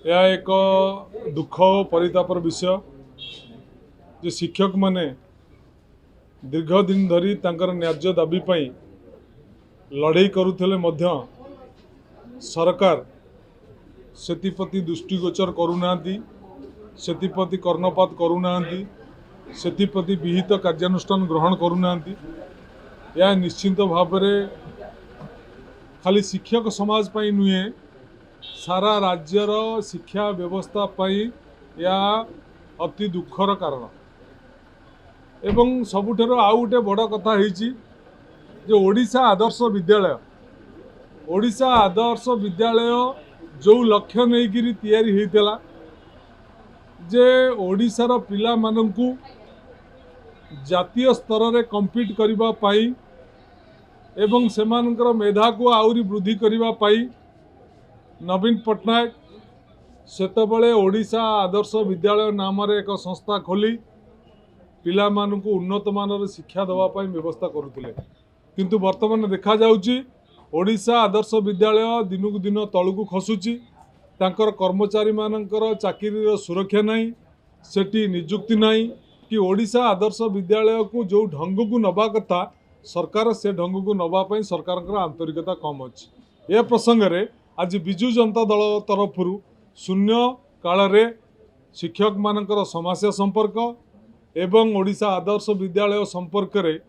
यह एक दुख और परितापर विषय जे शिक्षक माने दीर्घ दिन धरी तांकर न्याय्य दाबी पाई लड़ाई करुथिले मध्य सरकार सेतिपति दृष्टिगोचर करूनांती, सेतिपति कर्णपात करूनांती, सेतिपति विहित कार्यानुष्ठान ग्रहण करूनांती। यह निश्चिंत भाव में खाली शिक्षक समाज पाई नुहे सारा राज्यर शिक्षा व्यवस्था पाई या अति दुखर कारण। एवं सबुठार आउ गोटे बड़ कथा होइछि जे ओडिशा आदर्श विद्यालय जो लक्ष्य नहीं तैयारी होइतला जे ओडिशार पिला माननकु जातीय स्तर रे कम्पीट करिबा पाई एवं सेमानकर मेधा को आउरी वृद्धि करिबा पाई नवीन पट्टनायक सेतबले ओडिशा आदर्श विद्यालय नाम रे एक संस्था खोली पिला माननकु उन्नत मानर शिक्षा देवा पाई व्यवस्था करुथिले। किंतु वर्तमान देखा जाउची ओडिशा आदर्श विद्यालय दिनकु दिन तळुकु खसुची। तांकर कर्मचारी मानकर चाकरीर सुरक्षा नहीं, सेठी नियुक्ति नहीं कि ओडिशा आदर्श विद्यालय को जो ढंग को नबा कथा सरकार से ढंग को नबा पाई सरकार आंतरिकता कम अच्छी। यह प्रसंग रे आज बिजु जनता दल तरफ शून्य काल रे शिक्षक मानकर समस्या संपर्क एवं ओडिशा आदर्श विद्यालय संपर्क रे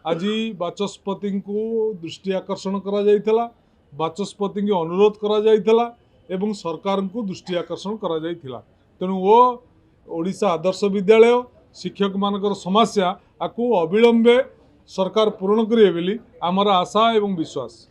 आज बाचस्पति को दृष्टि आकर्षण करा जायथिला, बाचस्पति को अनुरोध करा जायथिला एवं सरकार को दृष्टि आकर्षण करा जायथिला। तेणु वो ओडिशा आदर्श विद्यालय शिक्षक मानकर समस्या आपको अविलंबे सरकार पूर्ण करिवे बोली आमर आशा एवं विश्वास।